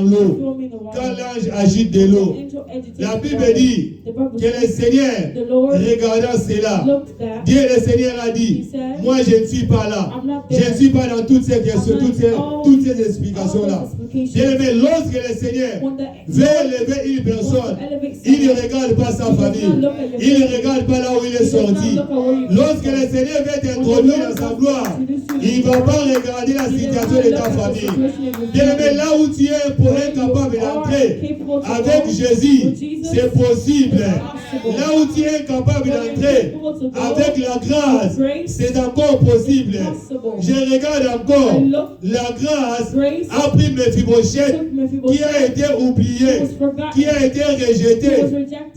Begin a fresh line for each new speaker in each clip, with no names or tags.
l'eau. Quand l'ange agite de l'eau, la Bible dit que le Seigneur, regardant cela, Dieu le Seigneur a dit, moi je ne suis pas là. Je ne suis pas dans toutes ces questions, toutes ces explications-là. Bien aimé, lorsque le Seigneur veut élever une personne, il ne regarde pas sa famille. Il ne regarde pas là où il est sorti. Lorsque le Seigneur veut t'introduire dans sa gloire, il ne va pas regarder la situation de ta famille. Bien aimé, là où tu es pour être capable d'entrer avec Jésus, c'est possible. Là où tu es capable d'entrer avec la grâce, c'est encore possible. Je regarde encore, la grâce a pris Mephibosheth qui a été oublié, qui a été rejeté.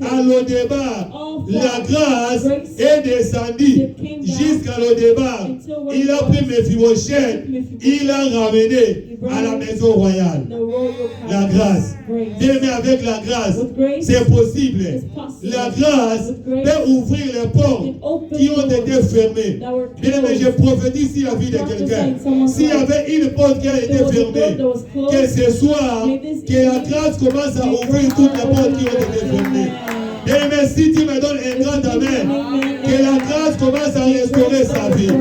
À l'Odébar, la grâce est descendue jusqu'à l'Odébar. Il a pris Mephibosheth, il l'a ramené à la maison royale. La grâce. Bien aimé, avec la grâce, c'est possible. La grâce peut ouvrir les portes qui ont été fermées. Bien aimé, je prophétise ici la vie de quelqu'un. S'il y avait une porte qui a été fermée, que ce soir, que la grâce commence à ouvrir toutes les portes qui ont été fermées. Bien aimé, si tu me donnes un grand amen, que la grâce commence à restaurer sa vie.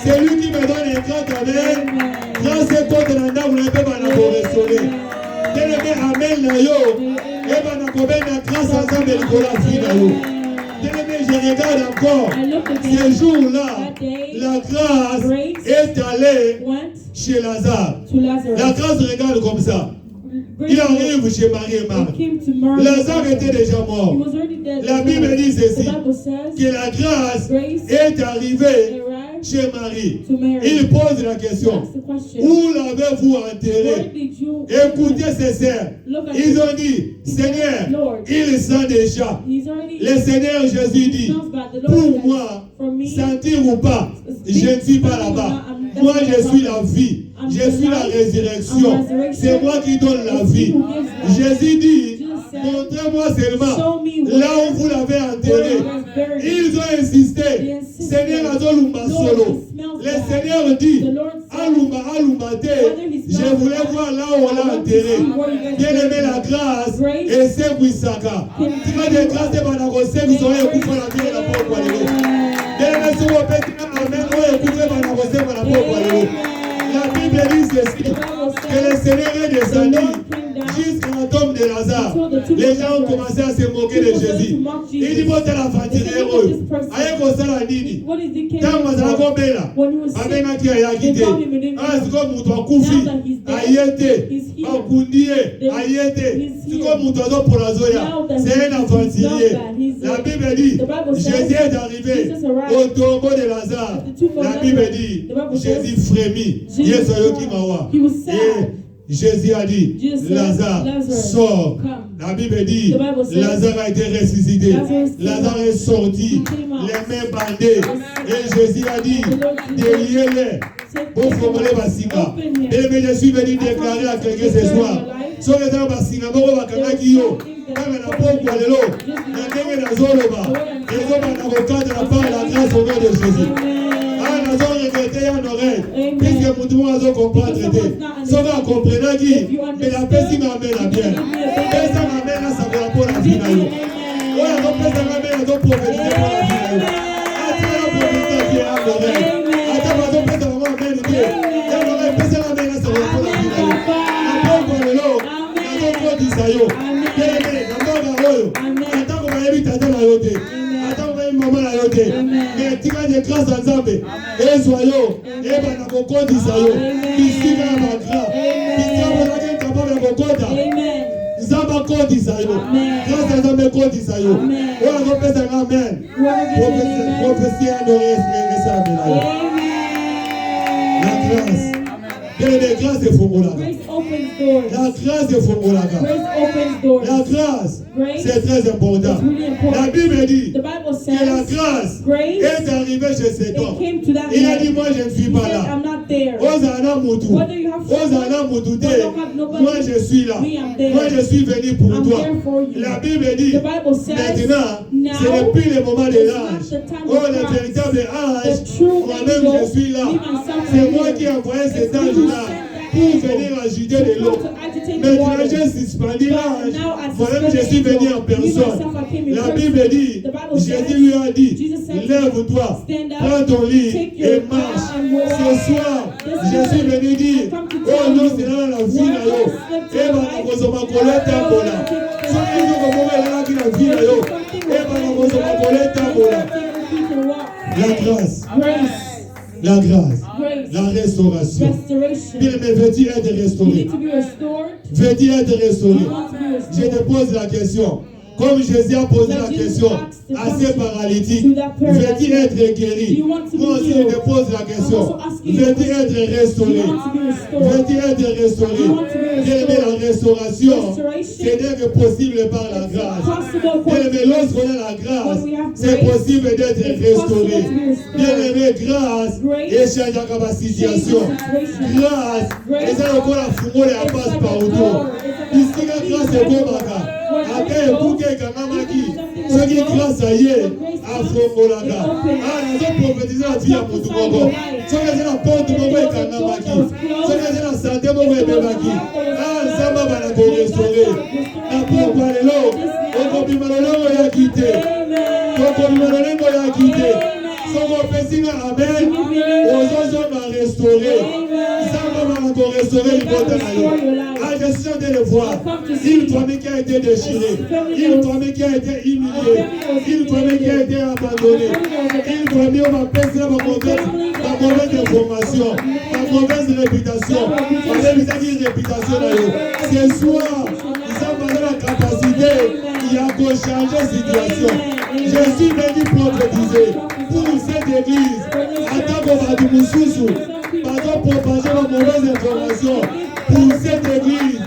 C'est lui qui me donne un grand amen. Grâce et contre la dame, vous ne pouvez pas restaurer. Bien aimé, amen na yo. Et bien, on a la grâce ensemble de Nicolas Finayo. Bien aimé, je regarde encore. Ce jour-là, la grâce est allée chez Lazare. La grâce regarde comme ça. Il arrive chez Marie et Marthe. Lazare était déjà mort. La Bible dit ceci, que la grâce est arrivée chez Marie. Il pose la question, où l'avez-vous enterré? Écoutez ces sœurs. Ils ont dit, Seigneur, il sent déjà. Le Seigneur Jésus dit, pour moi, sentir ou pas, je ne suis pas là-bas. Moi, je suis la vie. Je suis la résurrection. C'est moi qui donne la vie. Jésus dit, montrez-moi seulement là où vous l'avez enterré. Ils ont insisté. Seigneur Azolumba Solo. Le Seigneur dit, Alumba, Alumbate. Je voulais voir là où on l'a enterré. Bien aimé la grâce. Et c'est Wisaka. Tu vas de grâce de Banagosé, vous aurez écouté la vie de la pauvre Walero. Bien aimé, si vous faites amen, vous aurez écouté Banagosé, la pauvre Walero. La Bible dit ceci, que le Seigneur est descendu jusqu'à la tombe de Lazare. Les gens ont commencé à se moquer de Jésus. Il dit, bon, c'est la fatigue héros. Aïe, qu'on s'en a dit. Tant que ça va bien là, avec qui a quitté. Ah, c'est comme Mouton Koufi, Aïete, Makundié, Aïete, c'est comme Mouton pour la Zoya. C'est un aventurier. La Bible dit, Jésus est arrivé au tombeau de Lazare. La Bible dit, Jésus frémit. Et Jésus a dit, Lazare, sort. La Bible dit, Lazare a été ressuscité. Lazare est sorti, les mains bandées. Et Jésus a dit, déliez-les. Pour formuler Basinga. Et je suis venu déclarer à quelqu'un ce soir. Sur les gens Basinga, on va faire quand on a pas quoi de l'eau, on a des zoloba. Et on a avocat de la part de la grâce au nom de Jésus. Ah, nous avons regretté en oreille. Puisque nous devons comprendre. Si on va comprendre qui, mais la paix s'y m'amène à bien. Et ça m'amène à savoir pour la vie. On a compris ça m'amène à prophétiser pour la vie. Ah, tu vas la prophétiser qui est en oreille. Attends, on va compris ça m'amène à bien. Et on va compris ça m'amène à savoir pour la vie. La pauvre de l'eau, la pauvre d'Isaïo. Attends qu'on va éviter à la yoté. Attends qu'on va éviter maman la yoté. Mais tu vas de grâce ensemble. Et soyons. Et ben la cocotte d'Isaïo. Ici va ma grâce. Ici va ma grâce capable de cocotte. Zamba côte d'Isaïo. Grâce à Zamba côte d'Isaïo. On a repris ça. Amen. Prophétie à nos restes. La grâce. La grâce est formulaire. La grâce est formulaire. La grâce, c'est très important. La Bible dit que la grâce est arrivée chez cet homme. Il a dit, moi je ne suis pas là. Osana Moutou. Osana Moutou. Moi je suis là. Moi je suis venu pour toi. La Bible dit, maintenant, ce n'est plus le moment de l'ange. Oh, le véritable ange, moi-même je suis là. C'est moi qui ai envoyé cet ange-là pour venir agiter de l'eau. Maintenant, j'ai suspendu l'ange. Moi-même, je suis venu en personne. La Bible dit, Jésus lui a dit, lève-toi, prends ton lit et marche. Ce soir, je suis venu dire, oh non, c'est là la vie là. Et bah, nous sommes en colère tambola. Si nous sommes là la vie là, et bah, nous sommes en colère tambola. La grâce. La grâce. La restauration. Bien, mais veux-tu être restauré? Veux-tu être restauré? Je te pose la question. Comme Jésus a posé la question à ces paralytiques, veux-tu être guéri? Moi aussi, je te pose la question. Veux-tu être restauré? Veux-tu être restauré? Bien, la restauration, ce n'est que possible par la grâce. Bien, mais lorsqu'on a la grâce, c'est possible d'être restauré. Bien aimé, grâce échange à la situation. Grâce, et ça encore la fourreau et la passe par autour. Ici, la grâce est comme un après, pour que Kanamaki, ceux qui grâce à Yé, à Fongolaga, nous avons prophétisé la vie à Moutoumoko. Ceux qui ont la porte de Moko et Kanamaki, ceux qui ont la santé de Moko et Bebaki, Zamba va la restaurer. La porte va aller là, on va bimalolo et a quitté. On va bimalolo et a quitté. Son officine, amen, aux autres va restaurer. Zamba va encore restaurer le côté de je suis en train de le voir. Une famille qui a été déchirée, une famille qui a été humiliée, une famille qui a été abandonnée, une famille où ma personne ma mauvaise information, ma mauvaise réputation, ma mauvaise réputation. Ce soir, ils ont pas la capacité, il y a qu'à changer la situation. Je suis venu prophétiser pour cette église, en tant que Badimoussousou, pas de propager ma mauvaise information. Pour cette église,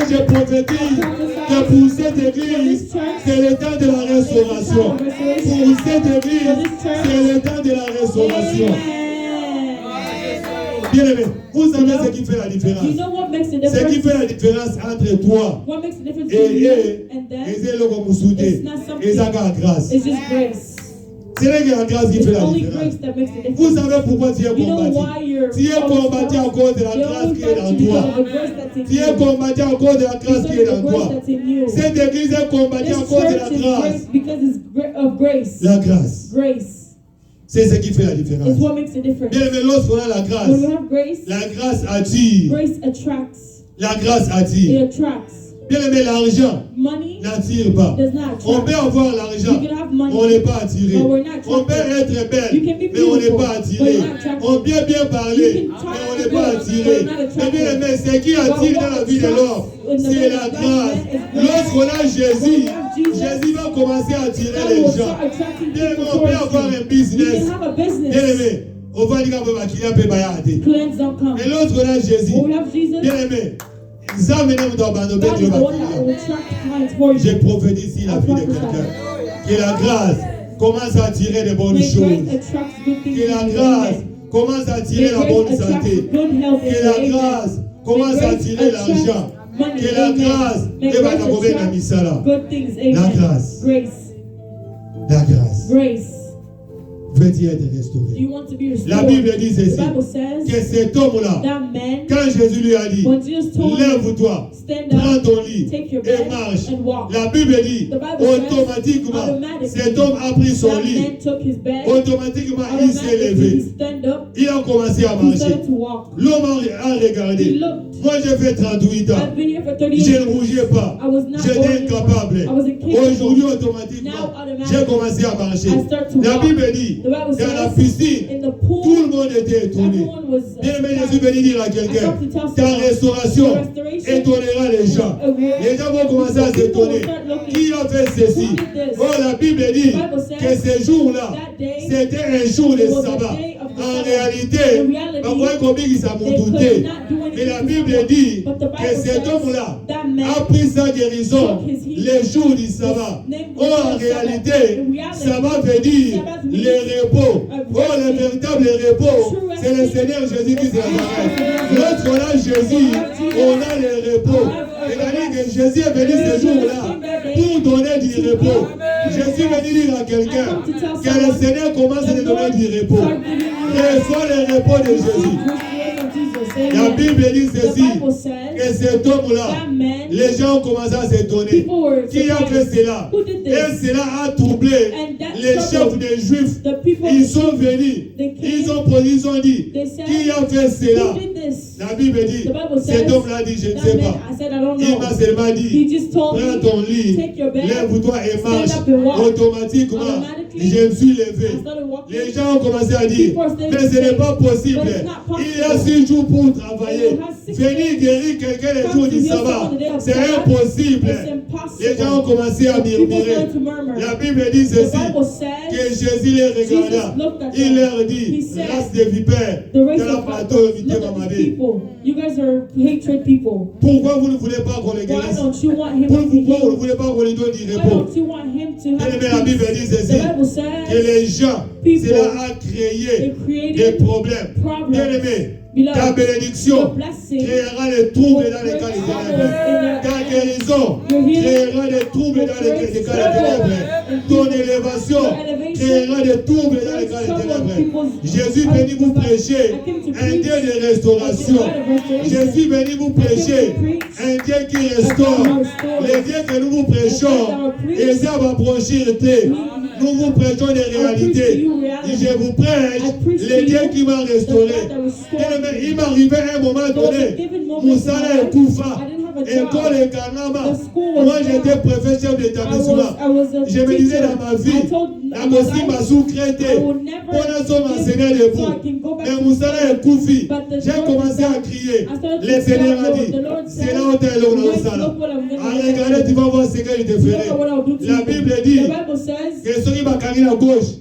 je prophétise que pour cette église, c'est le temps de la restauration. Pour cette église, c'est le temps de la restauration. Bien aimé, vous savez ce qui fait la différence. Ce qui fait la différence entre toi et le Moussoudé et la grâce. C'est la grâce qui fait la différence. Vous savez pourquoi tu es combattu. Tu es combattu à cause de la grâce qui est dans toi. Tu es combattu à cause de la grâce qui est dans toi. Cette église est combattue à cause de la grâce. La grâce. C'est ce qui fait la différence. Bien, mais lorsqu'on a la grâce attire. La grâce attire. Bien aimé, l'argent n'attire pas. On peut avoir l'argent, on n'est pas attiré. On peut être belle, mais on n'est pas attiré. On peut bien parler, mais on n'est pas attiré. Mais bien aimé, ce qui attire dans la vie de l'homme, c'est la grâce. Lorsqu'on a Jésus, Jésus va commencer à attirer les gens. Bien aimé, on peut avoir un business. Bien aimé, on va dire qu'il y a un peu bayardé. Mais lorsqu'on a Jésus, bien aimé, j'ai prophétisé ici la vie de quelqu'un. Que la grâce commence à attirer de bonnes choses. Que la grâce commence à attirer la bonne santé. Que la grâce commence à attirer l'argent. Que la grâce la grâce. La grâce. Veux-tu être restauré? La Bible dit ceci, que cet homme-là, quand Jésus lui a dit, lève-toi, prends ton lit et marche, la Bible dit, automatiquement, cet homme a pris son lit, automatiquement il s'est levé, il a commencé à marcher. L'homme a regardé. Moi j'ai fait 38 ans, je ne bougeais pas, j'étais incapable. Aujourd'hui automatiquement, j'ai commencé à marcher. La Bible dit, dans la piscine, tout le monde était étonné. Bien aimé, je suis venu dire à quelqu'un, ta restauration étonnera les gens. Les gens vont commencer à s'étonner. Qui a fait ceci? Oh, la Bible dit que ce jour-là, c'était un jour de sabbat. En réalité, mais la Bible dit que cet homme-là a pris sa guérison les jours du sabbat. Oh, en réalité, sabbat veut dire le repos. Oh, le véritable repos, c'est le Seigneur Jésus qui s'arrête. Lorsqu'on a Jésus, on a le repos. C'est-à-dire que Jésus est venu ce jour-là pour donner du repos. Je suis venu dire à quelqu'un que le Seigneur commence à donner du repos. Reçois le repos de Jésus. La Bible dit ceci, que cet homme-là, les gens ont commencé à s'étonner. Qui a fait cela? Et cela a troublé les chefs des Juifs. Ils sont venus, ils ont dit, qui a fait cela? La Bible dit, cet homme-là dit, je ne sais pas. Il m'a seulement dit, prends ton lit, lève-toi et marche. Automatiquement, je me suis levé. Les gens ont commencé à dire, mais ce n'est pas possible. Il y a 6 jours pour travailler. Venir guérir quelqu'un les jours du sabbat, c'est impossible. Les gens ont commencé à murmurer. La Bible dit ceci, que Jésus les regarda. Il leur dit, race de vipères, de la plateau évité Mamadé. Pourquoi vous ne voulez pas qu'on les guérisse? Pourquoi vous ne voulez pas qu'on les donne du repos? La Bible dit ceci, que les gens, cela a créé des problèmes. Bien aimé, ta bénédiction créera des troubles dans les cas de ténèbres. Ta guérison créera des troubles dans les cas de ténèbres. Ton élévation créera des troubles dans les cas de ténèbres. Jésus est venu vous prêcher un Dieu de restauration. Jésus est venu vous prêcher un Dieu qui restaure. Les dieux que nous vous prêchons, et ça va prochirter. Nous vous prêchons des réalités. Et je vous prêche les dieux qui m'ont restauré. Il m'arrivait à un moment donné, Moussala et Koufa, école et Kanama. Moi j'étais préfet chef d'établissement. Je me disais dans ma vie, la Mossi m'a sous-crété. On a son enseignant debout. Mais Moussala et Koufi, j'ai commencé à crier. Le Seigneur a dit, c'est là où tu es là, regarde, tu vas voir ce que je te ferai. La Bible dit que ceux qui m'ont carré à gauche,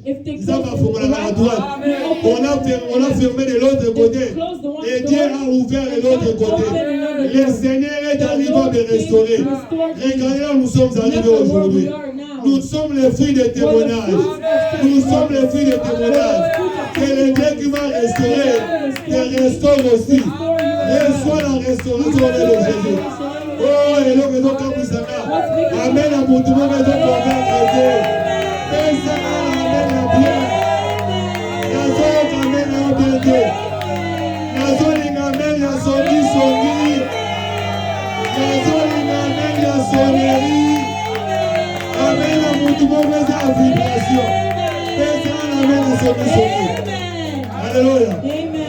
ça va fermer à droite. On a fermé de l'autre côté. Et Dieu a ouvert de l'autre côté. Le Seigneur est arrivé à me restaurer. Regardez là où nous sommes arrivés aujourd'hui. Nous sommes les fruits des témoignages. Nous sommes les fruits des témoignages. Que le Dieu qui m'a restauré te restaure aussi. Reçois la restauration de Jésus. Oh, et l'homme est donc à Moussaka. Amen à mon tout le monde est donc convaincre Dieu. Amen à bien. Amen à bien Dieu. Amen à Songi. Amen à Sonnerie. Amen à mon tout le monde est à vibration. Amen à Songi. Alléluia.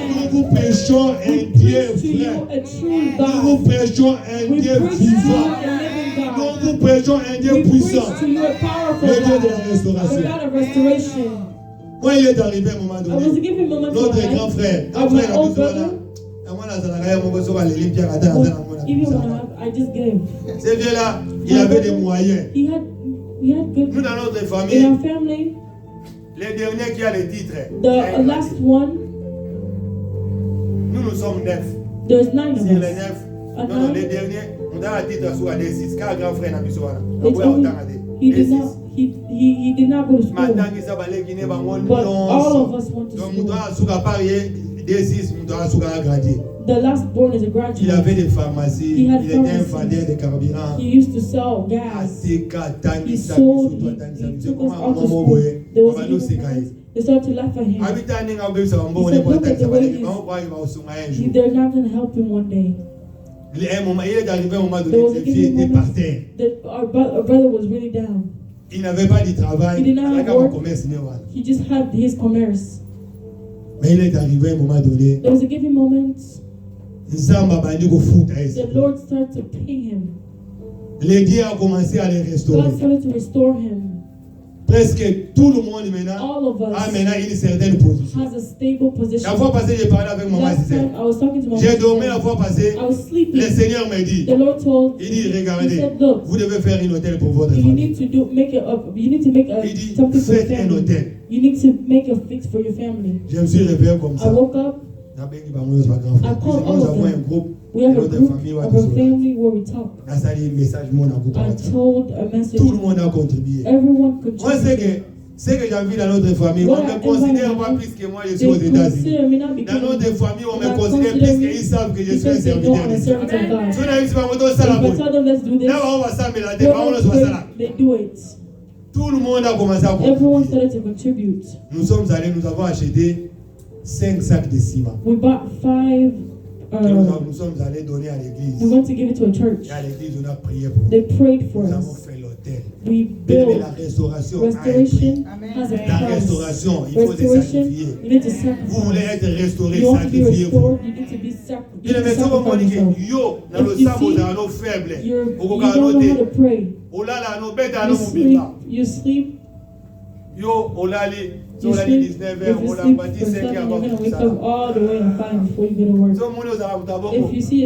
Nous vous prêchons un Dieu vrai. Nous vous prêchons un Dieu vivant. Nous vous prêchons un Dieu puissant. Le Dieu de la restauration. Moi, il est arrivé à un moment donné. Notre grand frère. Ce vieux-là, il avait des moyens. Nous, dans notre famille, les derniers qui ont les titres.
The last one.
Nous sommes 9.
There's 9 of us.
Sur les 9. Non, les derniers, on a un titre sur les 6. Car grand frère n'a
he did not go to school. But all of us went to school. The last born is a graduate.
Il avait des pharmacies.
Il
était un vendeur de carburant.
He used to sell gas. He took us out to school. There was even they started to laugh at him. He said, look at the way they're not going to help him one day.
Il est arrivé à un moment donné, les filles étaient par terre.
Our brother was really down.
Il n'avait pas de travail.
He did not have work. He just had his commerce.
Mais il est arrivé à un moment donné.
There was a given moment. The Lord started to pay him.
Les dieux ont commencé à les restaurer.
God started to restore him.
Presque tout le monde maintenant
All of us
a maintenant une certaine position.
has a stable position.
La fois passée, j'ai parlé avec maman. J'ai dormi la fois passée. Le Seigneur m'a dit.
The Lord told.
Il dit, regardez,
said, look,
vous devez faire un hôtel pour votre famille.
You need to make a
Il dit,
something for your
faites un
family.
hôtel.
You need to make a fix for your family.
Je me suis réveillé comme ça.
I woke up. I called all of them. We have a group of a family where we talk. I told a message.
Tout le monde a contribué.
Everyone
Moi,
contributed.
c'est que j'ai vu dans notre famille, on me considère pas plus que moi, je suis aux États-Unis. Dans notre famille, on me considère plus qu'ils savent que je suis un serviteur de Dieu.
They do it.
Tout le monde a commencé à
Everyone
contribuer.
started to contribute.
Nous sommes allés, nous avons acheté 5 sacs de ciment.
We bought 5 nous sommes allés donner à l'église.
We went to give it to a church.
Et à l'église, on a prié pour nous.
They prayed for
Nous avons
us.
fait l'autel.
We
Mais
built.
la restauration a un
Restoration
prix.
has a
La
price.
restauration, il faut des
Restoration,
sacrifier.
you need to
Vous voulez
sacrifice.
être restauré,
You want to be
sacrifiez-vous.
restored, you need to be
Il est maintenant comme on dit que yo, dans le sable, dans nos faibles,
you
au
don't know how to
Kokanode,
pray.
au là, là, nos bêtes, dans
You
nos
sleep,
bimba.
you sleep,
Yo, au là,
you
au là,
sleep.
19
If
heures,
you
au là,
sleep
pas
for
17
7,
heures,
you're going to wake
ça.
up all the way at 5 before you go to work.
Tout le monde,
If you see